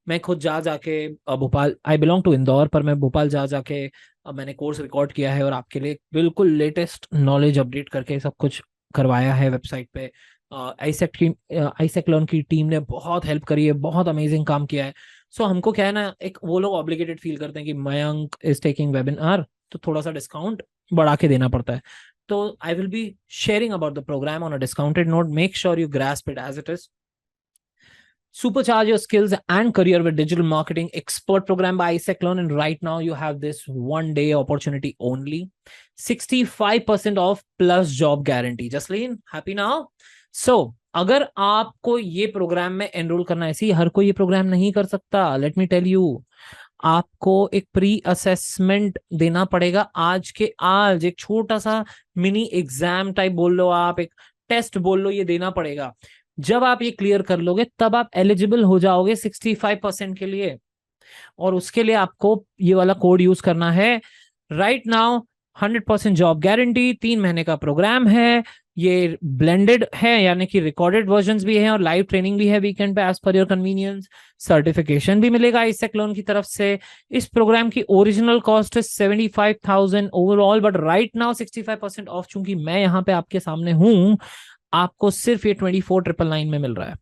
मैं खुद जा जाके Bhopal, I belong to Indore, पर मैं भोपाल जा जाके मैंने कोर्स रिकॉर्ड किया है और आपके लिए बिल्कुल लेटेस्ट नॉलेज अपडेट करके सब कुछ करवाया है वेबसाइट पे। आईसेक लर्न की टीम ने बहुत हेल्प करी है, बहुत अमेजिंग काम किया है। सो हमको क्या है ना, एक वो लोग ऑब्लिगेटेड फील करते हैं कि मयंक इज टेकिंग वेबिनार, तो थोड़ा सा डिस्काउंट बढ़ा के देना पड़ता है। तो I will be sharing about the programme on a discounted note, make sure you grasp it as it is. Supercharge your skills and career with digital marketing expert program by ISEC Learn. And right now you have this 1 day opportunity only. 65% off plus job guarantee. Jasleen, happy now? So, अगर आपको ये प्रोग्राम में एनरोल करना है, ऐसी हर कोई ये प्रोग्राम नहीं कर सकता, लेट मी टेल यू, आपको एक प्री असेसमेंट देना पड़ेगा। आज के आज एक छोटा सा मिनी एग्जाम टाइप बोल लो, आप एक टेस्ट बोल लो, ये देना पड़ेगा। जब आप ये क्लियर कर लोगे तब आप एलिजिबल हो जाओगे 65% के लिए, और उसके लिए आपको ये वाला कोड यूज करना है राइट नाउ। 100% जॉब गारंटी, 3 महीने का प्रोग्राम है, ये ब्लेंडेड है, यानी कि रिकॉर्डेड वर्जन्स भी हैं और लाइव ट्रेनिंग भी है वीकेंड पे as per your convenience. Certification भी मिलेगा आईसेक लोन की तरफ से। इस प्रोग्राम की ओरिजिनल कॉस्ट है 75,000 overall, but right now 65% of, चूंकि मैं यहाँ पे आपके सामने हूं, आपको सिर्फ ये 24,999 में मिल रहा है।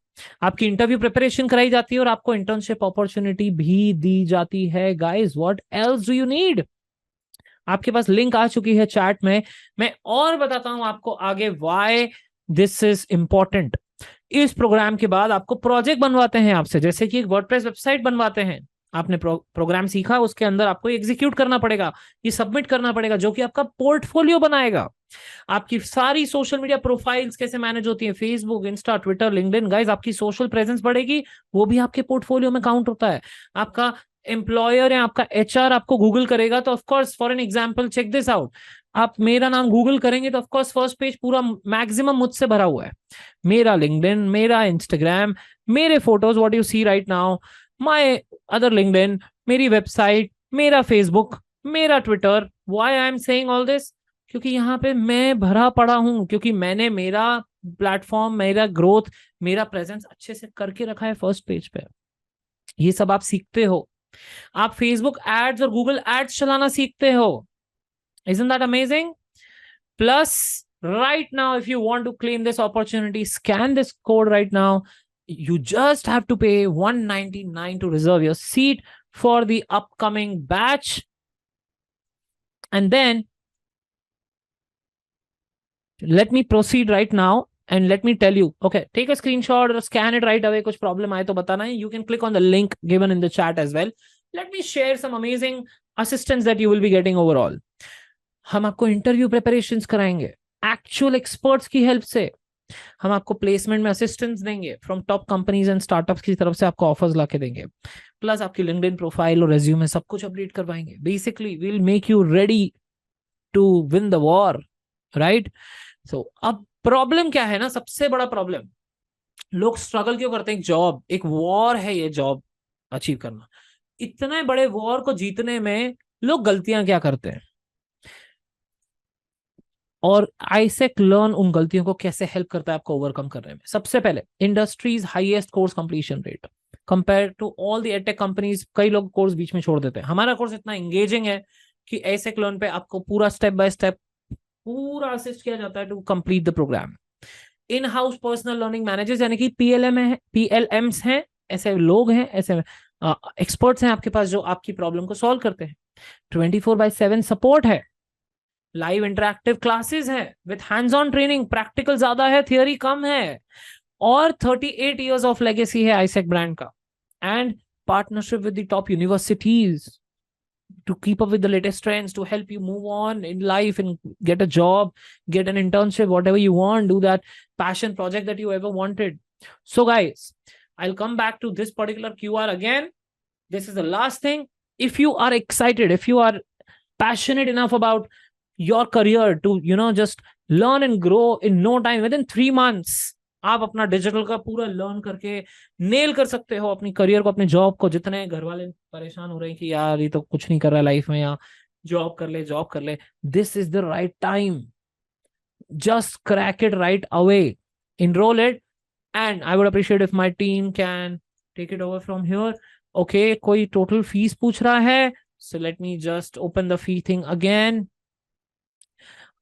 आपकी इंटरव्यू प्रिपरेशन कराई जाती है और आपको इंटर्नशिप अपॉर्चुनिटी भी दी जाती है। Guys, what else do you need? आपके पास लिंक आ चुकी है चैट में। मैं और बताता हूं आपको आगे व्हाई दिस इज इंपॉर्टेंट। इस प्रोग्राम के बाद आपको प्रोजेक्ट बनवाते हैं आपसे, जैसे कि एक वर्डप्रेस वेबसाइट बनवाते हैं। आपने प्रोग्राम सीखा, उसके अंदर आपको एग्जीक्यूट करना पड़ेगा, ये सबमिट करना पड़ेगा, जो कि आपका पोर्टफोलियो बनाएगा। आपकी सारी सोशल मीडिया प्रोफाइल्स कैसे मैनेज होती है, Facebook, Insta, Twitter, LinkedIn, guys, आपकी सोशल प्रेजेंस बढ़ेगी, वो भी आपके पोर्टफोलियो में काउंट होता है। आपका एम्प्लॉयर या आपका एचआर आपको गूगल करेगा तो of course, for an example, check this out, आप मेरा नाम गूगल करेंगे तो ऑफकोर्स फर्स्ट पेज पूरा मैक्सिमम मुझसे भरा हुआ है। मेरा लिंक्डइन, मेरा इंस्टाग्राम, मेरे photos, what you see right now, my other LinkedIn, मेरी वेबसाइट, मेरा फेसबुक, मेरा Twitter. Why I am saying all this? क्योंकि यहाँ पे मैं भरा पड़ा हूं, क्योंकि मैंने मेरा प्लेटफॉर्म, मेरा ग्रोथ, मेरा प्रेजेंस अच्छे से करके रखा है फर्स्ट पेज पे। ये सब आप सीखते हो। आप फेसबुक एड्स और गूगल एड्स चलाना सीखते हो। Isn't that amazing? Plus, right now, if you want to claim this opportunity, scan this code right now. You just have to pay $199 to reserve your seat for the upcoming batch. And then, let me proceed right now and let me tell you. Okay, take a screenshot or scan it right away. कुछ problem आए तो बताना है. You can click on the link given in the chat as well. Let me share some amazing assistance that you will be getting overall. हम आपको इंटरव्यू प्रिपरेशंस कराएंगे एक्चुअल एक्सपर्ट्स की हेल्प से। हम आपको प्लेसमेंट में असिस्टेंस देंगे from top companies and startups की तरफ से, आपको ऑफर्स लाके देंगे। प्लस आपकी लिंक्डइन प्रोफाइल और रेज्यूमे सब कुछ अपडेट करवाएंगे। Basically we will make you ready to win the war, right? So अब प्रॉब्लम क्या है ना, सबसे बड़ा प्रॉब्लम, लोग स्ट्रगल क्यों करते हैं? जॉब एक वॉर है, ये जॉब अचीव करना। इतने बड़े वॉर को जीतने में लोग गलतियां क्या करते हैं, और आईसेक लर्न उन गलतियों को कैसे हेल्प करता है आपको ओवरकम करने में। सबसे पहले, industry's highest course completion rate compare to all the edtech companies. कई लोग कोर्स बीच में छोड़ देते हैं। हमारा कोर्स इतना एंगेजिंग है कि आईसेक लर्न पे आपको पूरा स्टेप बाय स्टेप पूरा असिस्ट किया जाता है to complete the programme. In house personal learning managers यानी कि PLMs हैं, ऐसे लोग हैं, ऐसे एक्सपर्ट्स हैं आपके पास जो आपकी प्रॉब्लम को सॉल्व करते हैं। 24/7 सपोर्ट है, लाइव इंटरैक्टिव क्लासेस है with hands on training, practical ज्यादा है, थियोरी कम है। और 38 years of legacy है ISEC brand का, and partnership with the top universities to keep up with the latest trends, to help you move on in life and get a job, get an internship, whatever you want, do that passion project that you ever wanted. So guys, I'll come back to this particular QR again. This is the last thing. If you are excited, if you are passionate enough about your career to, just learn and grow in no time, within 3 months, आप अपना डिजिटल का पूरा लर्न करके नेल कर सकते हो अपनी करियर को, अपने जॉब को। जितने घर वाले परेशान हो रहे हैं कि यार ये तो कुछ नहीं कर रहा लाइफ में, या जॉब कर ले, जॉब कर ले, this is the right time. Just crack it right away, enroll it, and I would appreciate if my team can take it over from here. Okay, कोई टोटल फीस पूछ रहा है, so let me just open the fee thing again.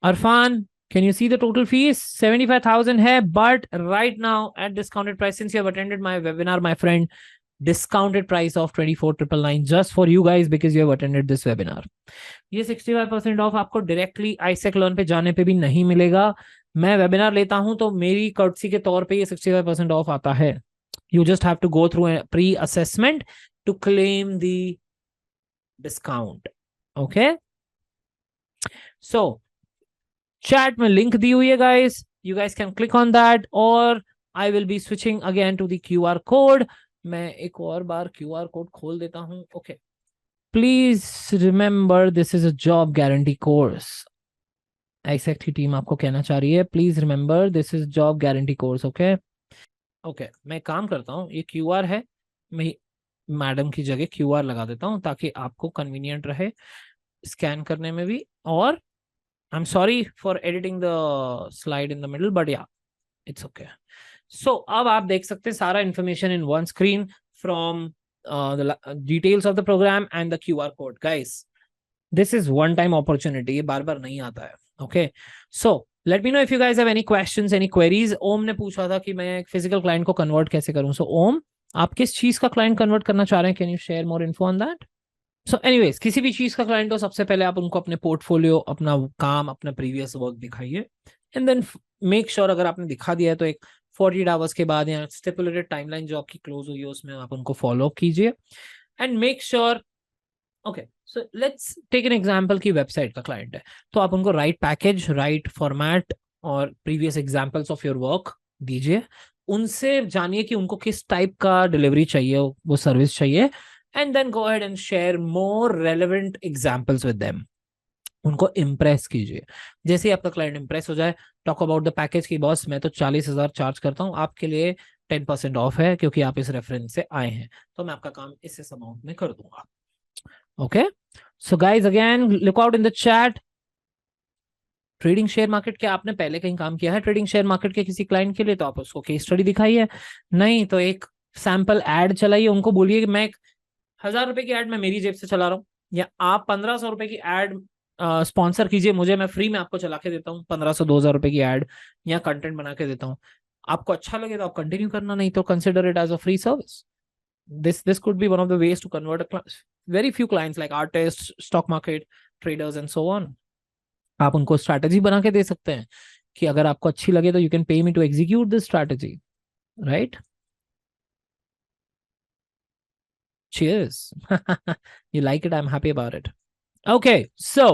Arfan, can you see the total fees? 75,000 hai, but right now at discounted price, since you have attended my webinar, my friend, discounted price of 24,999 just for you guys because you have attended this webinar. ये 65% ऑफ आपको डायरेक्टली आईसेक लर्न पे जाने पे भी नहीं मिलेगा। मैं वेबिनार लेता हूं तो मेरी कर्टसी के तौर पे ये 65% ऑफ आता है। You just have to go through a pre-assessment to claim the discount. Okay? So, chat में लिंक दी हुई है guys. You guys can click on that, or I will be switching again to the QR code. मैं एक और बार QR code खोल देता हूं. Okay. Please remember this is a job guarantee course. आईसेक की टीम आपको कहना चाह रही है, please remember this is job guarantee course. Okay okay, मैं काम करता हूँ, ये क्यूआर है, मैं मैडम की जगह क्यूआर लगा देता हूँ ताकि आपको कन्वीनियंट रहे स्कैन करने में भी। और I am sorry for editing the slide in the middle, but yeah it's okay. So अब आप देख सकते हैं सारा information in one screen from the details of the programme and the QR code. Guys, this is one time opportunity, ये बार बार नहीं आता है। Okay, so let me know if you guys have any questions, any queries. ओम ने पूछा था कि मैं एक फिजिकल क्लाइंट को कन्वर्ट कैसे करूं। So ओम, आप किस चीज का क्लाइंट कन्वर्ट करना चाह रहे हैं? Can you share more info on that? So anyways, किसी भी चीज का क्लाइंट हो, सबसे पहले आप उनको अपने पोर्टफोलियो, अपना काम, अपना प्रीवियस वर्क दिखाइए, एंड देन मेक श्योर अगर आपने दिखा दिया है तो एक 48 आवर्स के बाद या स्टिपुलेटेड टाइमलाइन जो आपकी क्लोज हुई है उसमें आप उनको फॉलो कीजिए, and make sure. Okay, so let's take an example की वेबसाइट का क्लाइंट है, तो आप उनको राइट पैकेज, राइट फॉर्मेट और previous examples of your work दीजिए। उनसे जानिए कि उनको किस टाइप का डिलीवरी चाहिए, वो सर्विस चाहिए, and then go ahead and share more relevant examples with them. उनको इम्प्रेस कीजिए। जैसे ही आपका क्लाइंट इम्प्रेस हो जाए, टॉक अबाउट द पैकेज की, बॉस मैं तो 40,000 चार्ज करता हूँ, आपके लिए 10% ऑफ है क्योंकि आप इस रेफरेंस से आए हैं, तो मैं आपका काम इस अमाउंट में कर दूंगा। Okay, so guys, again, look out in the chat. Trading share market के आपने पहले कहीं काम किया है ट्रेडिंग शेयर मार्केट के किसी क्लाइंट के लिए, तो आप उसको केस स्टडी दिखाइए। नहीं तो एक सैंपल एड चलाइए, उनको बोलिए कि मैं 1,000 रुपए की एड मैं मेरी जेब से चला रहा हूँ, या आप 1,500 रुपए की एड स्पॉन्सर कीजिए मुझे, मैं फ्री में आपको चला के देता हूँ 1,500 2,000 रुपए की एड, या कंटेंट बना के देता हूँ। आपको अच्छा लगे तो आप कंटिन्यू करना, नहीं तो consider it as a free service. This could be one of the ways to convert very few clients like artists, stock market traders and so on. आप उनको स्ट्रैटेजी बना के दे सकते हैं कि अगर आपको अच्छी लगे तो you can pay me to execute this strategy, right? Cheers. You like it? I'm happy about it. Okay, so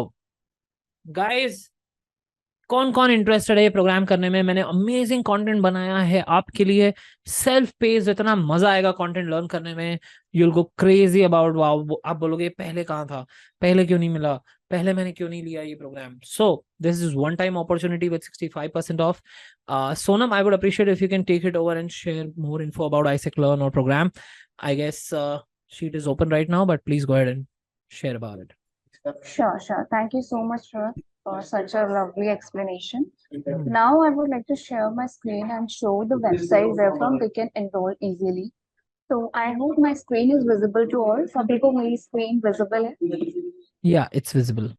guys, कौन कौन इंटरेस्टेड है ये प्रोग्राम करने में? मैंने अमेजिंग कंटेंट बनाया है आपके लिए, सेल्फ पेस्ड, इतना मजा आएगा कंटेंट लर्न करने में, you will go crazy about wow. आप बोलोगे पहले कहाँ था, पहले क्यों नहीं मिला, पहले मैंने क्यों नहीं लिया ये program. So this is one time opportunity with 65% off. Sonam, I would appreciate if you can take it over and share more info about ISEC learn और program. I guess sheet is open right now, but please go ahead and share about it. Sure. Thank you so much for such a lovely explanation. Now I would like to share my screen and show the website where from they can enroll easily. So I hope my screen is visible to all. Sabhi ko meri screen visible hai? Yeah, it's visible.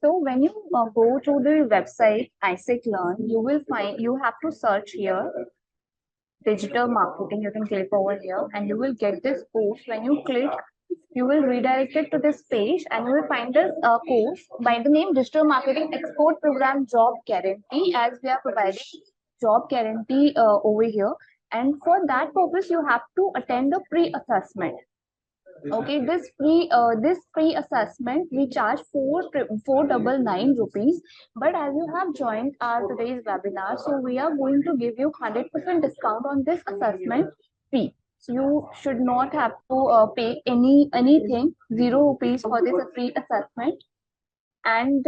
So when you go to the website ISEC Learn, you will find, you have to search here digital marketing. You can click over here and you will get this course. When you click, you will redirect it to this page and you will find this course by the name Digital Marketing Export Program Job Guarantee, as we are providing job guarantee over here. And for that purpose, you have to attend a pre-assessment. Okay, this pre-assessment we charge 499 rupees. But as you have joined our today's webinar, so we are going to give you 100% discount on this assessment fee. So you should not have to pay anything, 0 rupees for this free assessment. And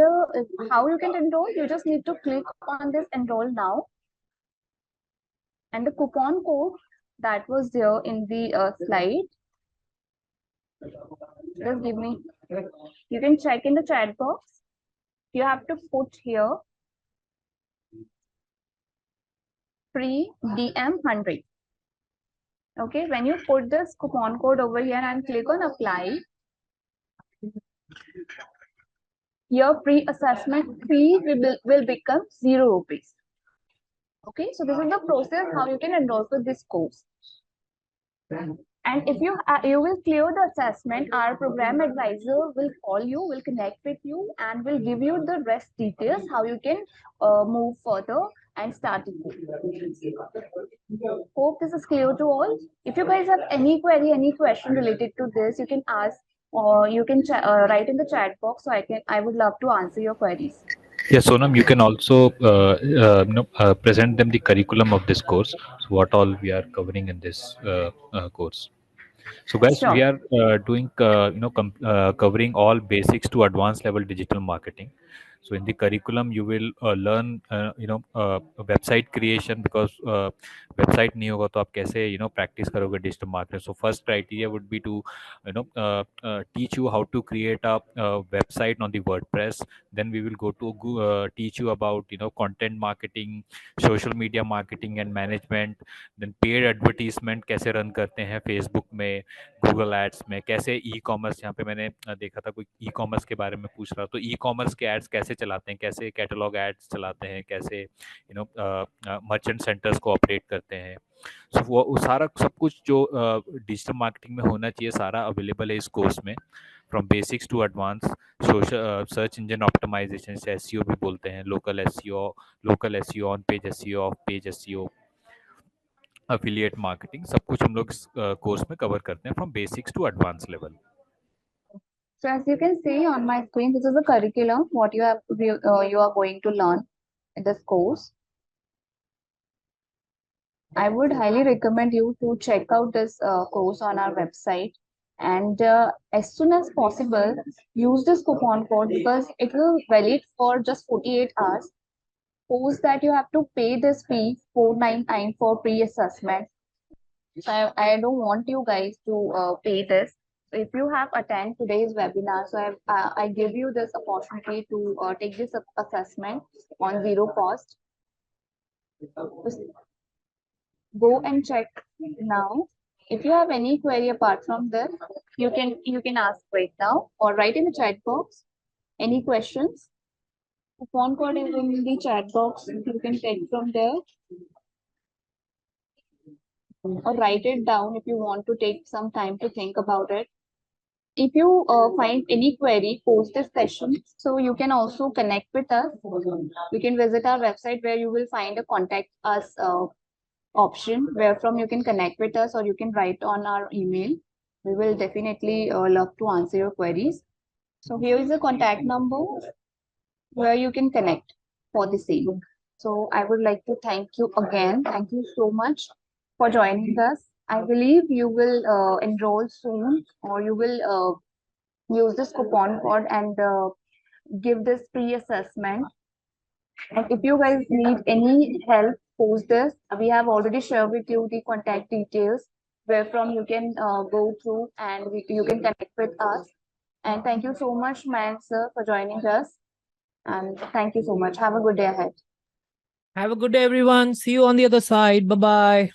how you can enroll? You just need to click on this enroll now, and the coupon code that was there in the slide. Just give me. You can check in the chat box. You have to put here free DM 100. Okay, when you put this coupon code over here and click on apply, your pre-assessment fee will become 0 rupees. Okay, so this is the process how you can enroll for this course. And if you will clear the assessment, our program advisor will call you, will connect with you, and will give you the rest details how you can move further and start it. Hope this is clear to all. If you guys have any query, any question related to this, you can ask, or you can write in the chat box. So I would love to answer your queries. Yes, Sonam, you can also present them the curriculum of this course. So what all we are covering in this course. So guys, Sure. we are doing covering all basics to advanced level digital marketing. So in the curriculum, you will learn website creation, because website नहीं होगा तो आप कैसे practice करोगे digital marketing. So first criteria would be to teach you how to create a website on the WordPress. Then we will go to teach you about content marketing, social media marketing and management. Then paid advertisement कैसे रन करते हैं फेसबुक में, गूगल एड्स में, कैसे ई कॉमर्स, यहाँ पे मैंने देखा था कोई ई कॉमर्स के बारे में पूछ रहा, तो ई कॉमर्स के एड्स कैसे चलाते हैं, कैसे कैटलॉग एड्स चलाते हैं, कैसे मर्चेंट सेंटर्स को ऑपरेट करते हैं. सो वो सारा सब कुछ जो डिजिटल मार्केटिंग में होना चाहिए सारा अवेलेबल है इस कोर्स में, from basics to advance. Social search engine optimisation से एसईओ भी बोलते हैं, local SEO, on page SEO, off page SEO, affiliate marketing, सब कुछ हम लोग इस कोर्स में कवर करते हैं from basics to advance level. So as you can see on my screen, this is the curriculum what you are going to learn in this course. I would highly recommend you to check out this course on our website, and as soon as possible use this coupon code, because it will valid for just 48 hours. Post that you have to pay this fee 499 for pre-assessment. So I don't want you guys to pay this. So if you have attended today's webinar, so I give you this opportunity to take this assessment on zero cost. Just go and check now. If you have any query apart from this, you can ask right now or write in the chat box. Any questions? Coupon code is in the chat box. You can take from there, or write it down if you want to take some time to think about it. If you find any query post this session, so you can also connect with us. You can visit our website where you will find a contact us option, where from you can connect with us, or you can write on our email. We will definitely love to answer your queries. So here is the contact number where you can connect for the same. So I would like to thank you again. Thank you so much for joining us. I believe you will enroll soon, or you will use this coupon code and give this pre-assessment. And if you guys need any help, post this. We have already shared with you the contact details, where from you can go through and you can connect with us. And thank you so much, Mayank sir, for joining us. And thank you so much. Have a good day ahead. Have a good day, everyone. See you on the other side. Bye-bye.